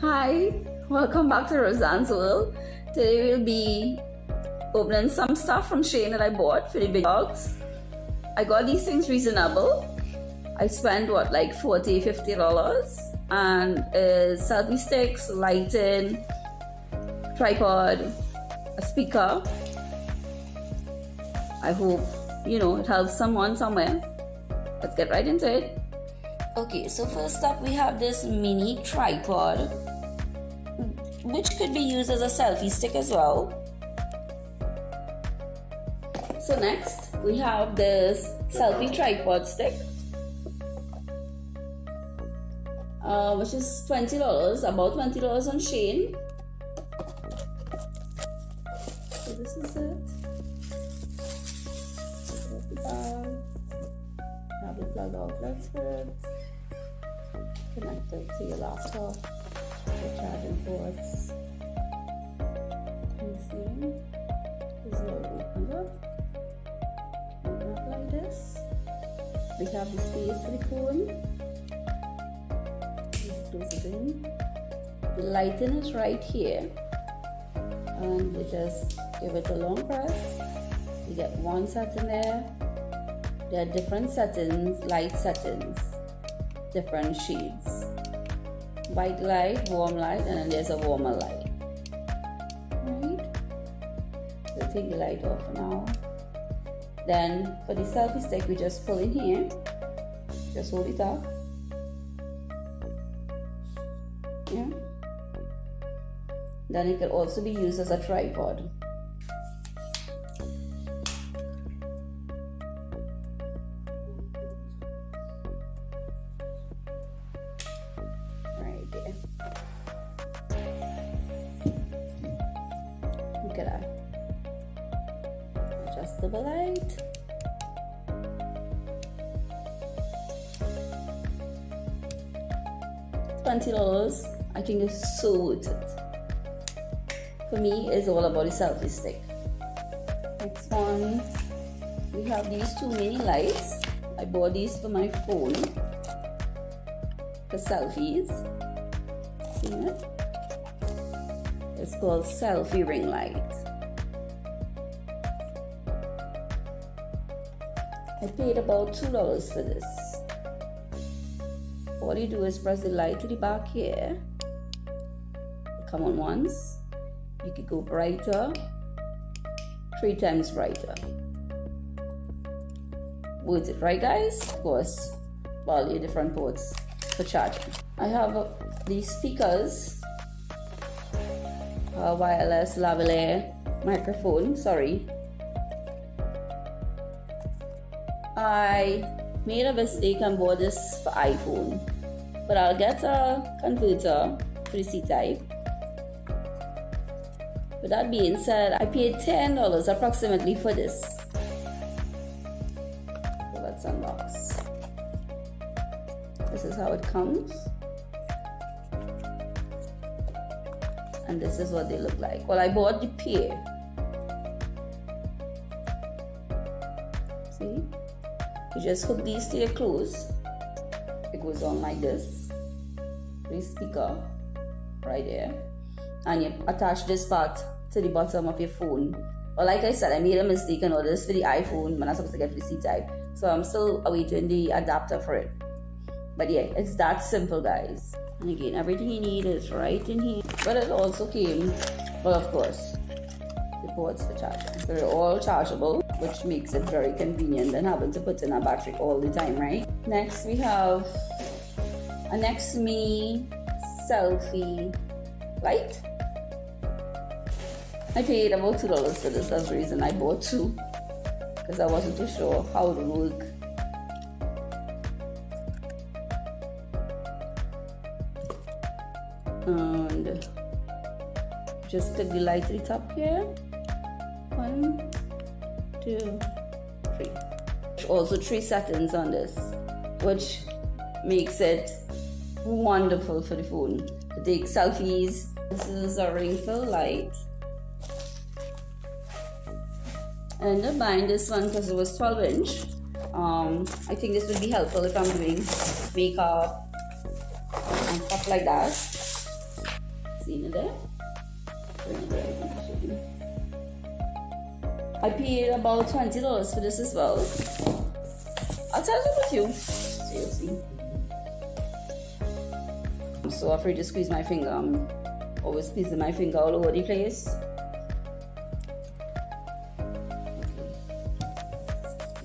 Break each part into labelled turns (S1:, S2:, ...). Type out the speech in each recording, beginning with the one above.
S1: Hi, welcome back to Roseanne's World. Today we'll be opening some stuff from Shein that I bought for the big dogs. I got these things reasonable. I spent what, like $40–50, and selfie sticks, lighting, tripod, a speaker. I hope it helps someone somewhere. Let's get right into it. Okay, so first up we have this mini tripod, which could be used as a selfie stick as well. So next we have this selfie tripod stick, which is $20, about $20 on Shein. So this is it. Have the plug outlets for it. Connected to your laptop, the charging ports. You see, this is how it opens up. Open up like this. We have the space for the phone. Just close it in. The lighting is right here, and we just give it a long press. You get one setting there. There are different settings, light settings. Different shades, white light, warm light, and then there's a warmer light. Right, so take the light off for now. Then for the selfie stick, we just pull in here, just hold it up. Yeah, then it can also be used as a tripod. Look at that. Adjustable light. $20. I think it's so worth it. For me, it's all about the selfie stick. Next one, we have these two mini lights. I bought these for my phone for selfies. See it? It's called Selfie Ring Light. I paid about $2 for this. All you do is press the light to the back here. Come on once. You could go brighter, 3 times brighter. Worth it, right guys? Of course, all your different ports for charging. I have these speakers. Wireless lavalier microphone. Sorry, I made a mistake and bought this for iPhone, but I'll get a converter for the C-type. With that being said, I paid $10 approximately for this. So let's unbox. This is how it comes. And this is what they look like. Well, I bought the pair. See? You just hook these to your clothes. It goes on like this. The speaker right there. And you attach this part to the bottom of your phone. Well, like I said, I made a mistake and ordered this for the iPhone when I was supposed to get for the C-type. So I'm still awaiting the adapter for it. But yeah, it's that simple, guys. And again, everything you need is right in here. But it also came, well, of course, the ports for charging. So they're all chargeable, which makes it very convenient than having to put in a battery all the time, right? Next, we have a Next Me selfie light. I paid about $2 for this. That's the reason I bought 2, because I wasn't too sure how it would work. And just click the light to the top here. 1, 2, 3. Also 3 settings on this, which makes it wonderful for the phone to take selfies. This is a ring fill light. I ended up buying this one because it was 12-inch. I think this would be helpful if I'm doing makeup and stuff like that. See it there? Bring it there, I can show you. I paid about $20 for this as well. I'll tell you with you. Seriously. I'm so afraid to squeeze my finger. I'm always squeezing my finger all over the place.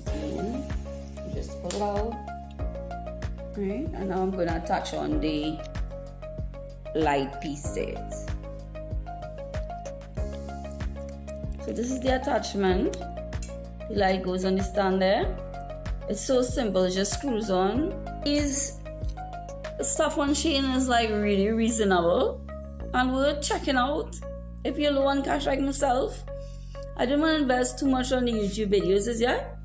S1: Okay. Just pull it out. Right, and now I'm going to attach on the light piece to it. So this is the attachment. The light goes on the stand there. It's so simple, it just screws on. These stuff on Shein is like really reasonable and worth checking out if you're low on cash like myself. I don't want to invest too much on the YouTube videos as yet.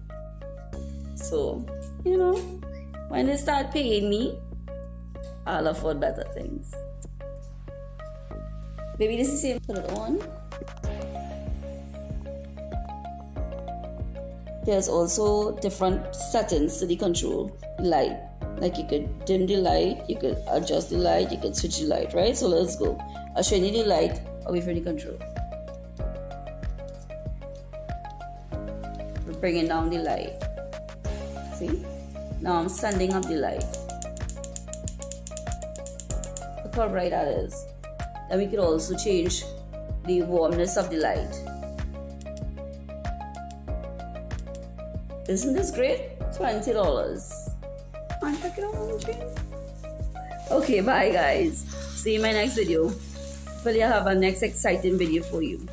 S1: So, you know, when they start paying me, I'll afford better things. Maybe this is the same. Put it on. There's also different settings to the control light. Like you could dim the light, you could adjust the light, you could switch the light, right? So let's go. I'll show you the light away from the control. We're bringing down the light. See? Now I'm sending up the light. Look how bright that is. Then we could also change the warmness of the light. Isn't this great? $20. Okay, bye guys. See you in my next video. Hopefully I'll have a next exciting video for you.